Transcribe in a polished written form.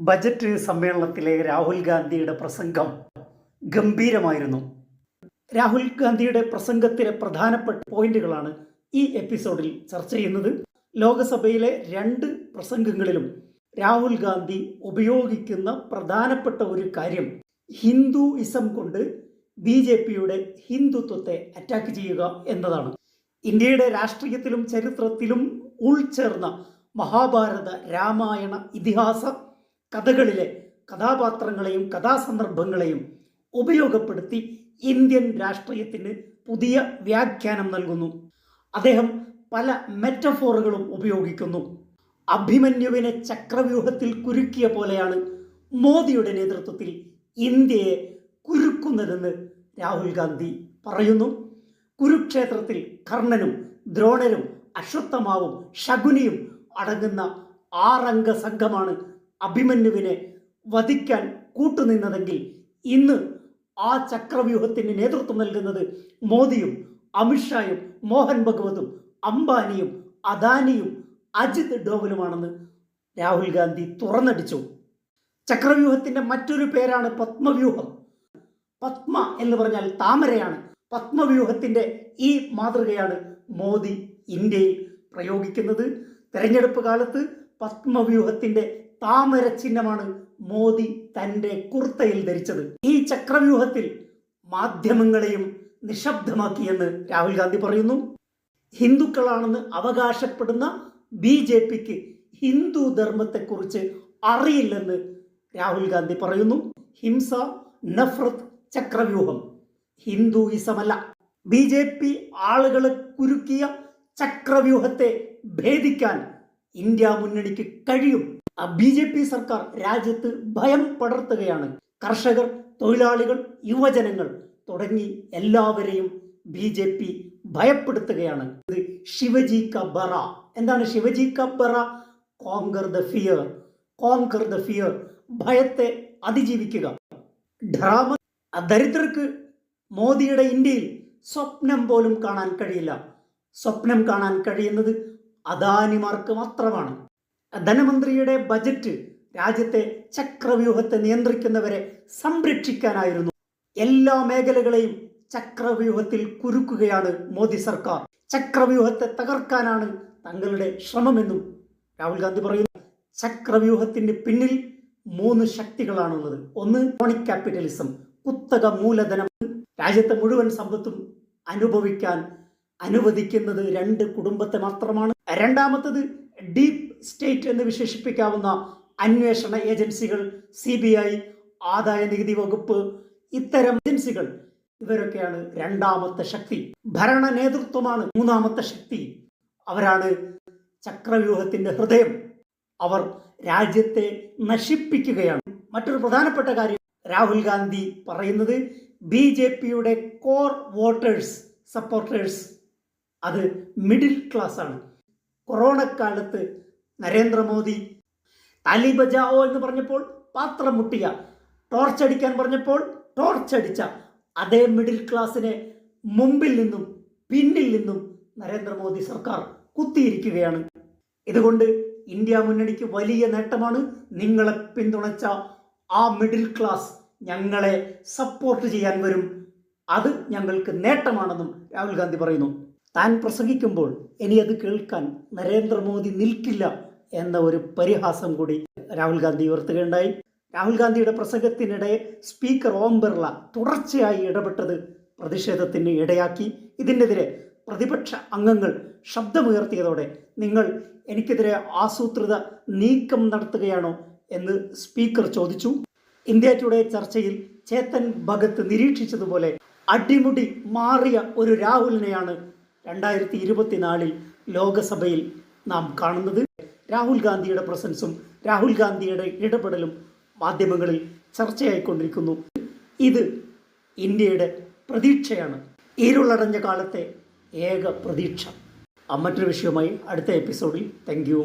Budget സമ്മേളനത്തിലെ Rahul ഗാന്ധിയുടെ പ്രസംഗം ഗംഭീരമായിരുന്നു. രാഹുൽ ഗാന്ധിയുടെ പ്രസംഗത്തിലെ പ്രധാനപ്പെട്ട പോയിന്റുകളാണ് ഈ എപ്പിസോഡിൽ ചർച്ച ചെയ്യുന്നത്. ലോകസഭയിലെ 2 പ്രസംഗങ്ങളിലും രാഹുൽ ഗാന്ധി ഉപയോഗിക്കുന്ന പ്രധാനപ്പെട്ട ഒരു കാര്യം ഹിന്ദുയിസം കൊണ്ട് BJPയുടെ ഹിന്ദുത്വത്തെ അറ്റാക്ക് ചെയ്യുക എന്നതാണ്. ഇന്ത്യയുടെ രാഷ്ട്രീയത്തിലും ചരിത്രത്തിലും ഉൾച്ചേർന്ന മഹാഭാരത, രാമായണ ഇതിഹാസ കഥകളിലെ കഥാപാത്രങ്ങളെയും കഥാസന്ദർഭങ്ങളെയും ഉപയോഗപ്പെടുത്തി ഇന്ത്യൻ രാഷ്ട്രീയത്തിന് പുതിയ വ്യാഖ്യാനം നൽകുന്നു. അദ്ദേഹം പല മെറ്റഫോറുകളും ഉപയോഗിക്കുന്നു. അഭിമന്യുവിനെ ചക്രവ്യൂഹത്തിൽ കുരുക്കിയ പോലെയാണ് മോദിയുടെ നേതൃത്വത്തിൽ ഇന്ത്യയെ കുരുക്കുന്നതെന്ന് രാഹുൽ ഗാന്ധി പറയുന്നു. കുരുക്ഷേത്രത്തിൽ കർണനും ദ്രോണരും അശ്വത്ഥമാവും ശകുനിയും അടങ്ങുന്ന 6 അംഗ സംഘമാണ് അഭിമന്യുവിനെ വധിക്കാൻ കൂട്ടുനിന്നതെങ്കിൽ ഇന്ന് ആ ചക്രവ്യൂഹത്തിന് നേതൃത്വം നൽകുന്നത് മോദിയും അമിത്ഷായും മോഹൻ ഭഗവതും അംബാനിയും അദാനിയും അജിത് ഡോവലുമാണെന്ന് രാഹുൽ ഗാന്ധി തുറന്നടിച്ചു. ചക്രവ്യൂഹത്തിന്റെ മറ്റൊരു പേരാണ് പത്മവ്യൂഹം. പത്മ എന്ന് പറഞ്ഞാൽ താമരയാണ്. പത്മവ്യൂഹത്തിന്റെ ഈ മാതൃകയാണ് മോദി ഇന്ത്യയിൽ പ്രയോഗിക്കുന്നത്. തെരഞ്ഞെടുപ്പ് കാലത്ത് പത്മവ്യൂഹത്തിന്റെ താമര ചിഹ്നമാണ് മോദി തൻ്റെ കുർത്തയിൽ ധരിച്ചത്. ഈ ചക്രവ്യൂഹത്തിൽ മാധ്യമങ്ങളെയും നിശബ്ദമാക്കിയെന്ന് രാഹുൽ ഗാന്ധി പറയുന്നു. ഹിന്ദുക്കളാണെന്ന് അവകാശപ്പെടുന്ന BJPക്ക് ഹിന്ദു ധർമ്മത്തെക്കുറിച്ച് അറിയില്ലെന്ന് രാഹുൽ ഗാന്ധി പറയുന്നു. ഹിംസ, നഫ്രത്ത് ചക്രവ്യൂഹം ഹിന്ദുയിസമല്ല. BJP ആളുകളെ കുരുക്കിയ ചക്രവ്യൂഹത്തെ ഭേദിക്കാൻ ഇന്ത്യ മുന്നണിക്ക് കഴിയും. BJP സർക്കാർ രാജ്യത്ത് ഭയം പടർത്തുകയാണ്. കർഷകർ, തൊഴിലാളികൾ, യുവജനങ്ങൾ തുടങ്ങി എല്ലാവരെയും BJP ഭയപ്പെടുത്തുകയാണ്. ഇത് ശിവജി ക ബറ. എന്താണ് ശിവജി ക ബറ? Conquer the fear. Conquer the fear. ഭയത്തെ അതിജീവിക്കുക. ഡ്രാമ. ദരിദ്രർക്ക് മോദിയുടെ ഇന്ത്യയിൽ സ്വപ്നം പോലും കാണാൻ കഴിയില്ല. സ്വപ്നം കാണാൻ കഴിയുന്നത് അദാനിമാർക്ക് മാത്രമാണ്. ധനമന്ത്രിയുടെ ബജറ്റ് രാജ്യത്തെ ചക്രവ്യൂഹത്തെ നിയന്ത്രിക്കുന്നവരെ സംരക്ഷിക്കാനായിരുന്നു. എല്ലാ മേഖലകളെയും ചക്രവ്യൂഹത്തിൽ കുരുക്കുകയാണ് മോദി സർക്കാർ. ചക്രവ്യൂഹത്തെ തകർക്കാനാണ് തങ്ങളുടെ ശ്രമമെന്നും രാഹുൽ ഗാന്ധി പറയുന്നു. ചക്രവ്യൂഹത്തിന് പിന്നിൽ 3 ശക്തികളാണുള്ളത്. ഒന്ന് ക്രോണിക് ക്യാപിറ്റലിസം, കുത്തക മൂലധനം. രാജ്യത്തെ മുഴുവൻ സമ്പത്തും അനുഭവിക്കാൻ അനുവദിക്കുന്നത് 2 കുടുംബത്തെ മാത്രമാണ്. രണ്ടാമത്തത് ഡീപ് സ്റ്റേറ്റ് എന്ന് വിശേഷിപ്പിക്കാവുന്ന അന്വേഷണ ഏജൻസികൾ, CBI, ആദായ നികുതി വകുപ്പ്, ഇത്തരം ഏജൻസികൾ. ഇവരൊക്കെയാണ് രണ്ടാമത്തെ ശക്തി. ഭരണ നേതൃത്വമാണ് 3ാമത്തെ ശക്തി. അവരാണ് ചക്രവ്യൂഹത്തിന്റെ ഹൃദയം. അവർ രാജ്യത്തെ നശിപ്പിക്കുകയാണ്. മറ്റൊരു പ്രധാനപ്പെട്ട കാര്യം രാഹുൽ ഗാന്ധി പറയുന്നത് BJPയുടെ കോർ വോട്ടേഴ്സ്, സപ്പോർട്ടേഴ്സ് അത് മിഡിൽ ക്ലാസ് ആണ്. കൊറോണ കാലത്ത് നരേന്ദ്രമോദി താലി ബജാവോ എന്ന് പറഞ്ഞപ്പോൾ പാത്രം മുട്ടിയ, ടോർച്ചടിക്കാൻ പറഞ്ഞപ്പോൾ ടോർച്ചടിച്ച അതേ മിഡിൽ ക്ലാസ്സിനെ മുമ്പിൽ നിന്നും പിന്നിൽ നിന്നും നരേന്ദ്രമോദി സർക്കാർ കുത്തിയിരിക്കുകയാണ്. ഇതുകൊണ്ട് ഇന്ത്യ മുന്നണിക്ക് വലിയ നേട്ടമാണ്. നിങ്ങളെ പിന്തുണച്ച ആ മിഡിൽ ക്ലാസ് ഞങ്ങളെ സപ്പോർട്ട് ചെയ്യാൻ വരും. അത് ഞങ്ങൾക്ക് നേട്ടമാണെന്നും രാഹുൽ ഗാന്ധി പറയുന്നു. താൻ പ്രസംഗിക്കുമ്പോൾ ഇനി അത് കേൾക്കാൻ നരേന്ദ്രമോദി നിൽക്കില്ല എന്ന ഒരു പരിഹാസം കൂടി രാഹുൽ ഗാന്ധി ഉയർത്തുകയുണ്ടായി. രാഹുൽ ഗാന്ധിയുടെ പ്രസംഗത്തിനിടെ സ്പീക്കർ ഓം ബിർള തുടർച്ചയായി ഇടപെട്ടത് പ്രതിഷേധത്തിന് ഇടയാക്കി. ഇതിനെതിരെ പ്രതിപക്ഷ അംഗങ്ങൾ ശബ്ദമുയർത്തിയതോടെ നിങ്ങൾ എനിക്കെതിരെ ആസൂത്രിത നീക്കം നടത്തുകയാണോ എന്ന് സ്പീക്കർ ചോദിച്ചു. ഇന്ത്യ ടുഡേ ചർച്ചയിൽ ചേതൻ ഭഗത് നിരീക്ഷിച്ചതുപോലെ അടിമുടി മാറിയ ഒരു രാഹുലിനെയാണ് 2024 ലോകസഭയിൽ നാം കാണുന്നത്. രാഹുൽ ഗാന്ധിയുടെ പ്രസൻസും രാഹുൽ ഗാന്ധിയുടെ ഇടപെടലും മാധ്യമങ്ങളിൽ ചർച്ചയായിക്കൊണ്ടിരിക്കുന്നു. ഇത് ഇന്ത്യയുടെ പ്രതീക്ഷയാണ്. ഇരുളടഞ്ഞ കാലത്തെ ഏക പ്രതീക്ഷ. മറ്റൊരു വിഷയവുമായി അടുത്ത എപ്പിസോഡിൽ. Thank you.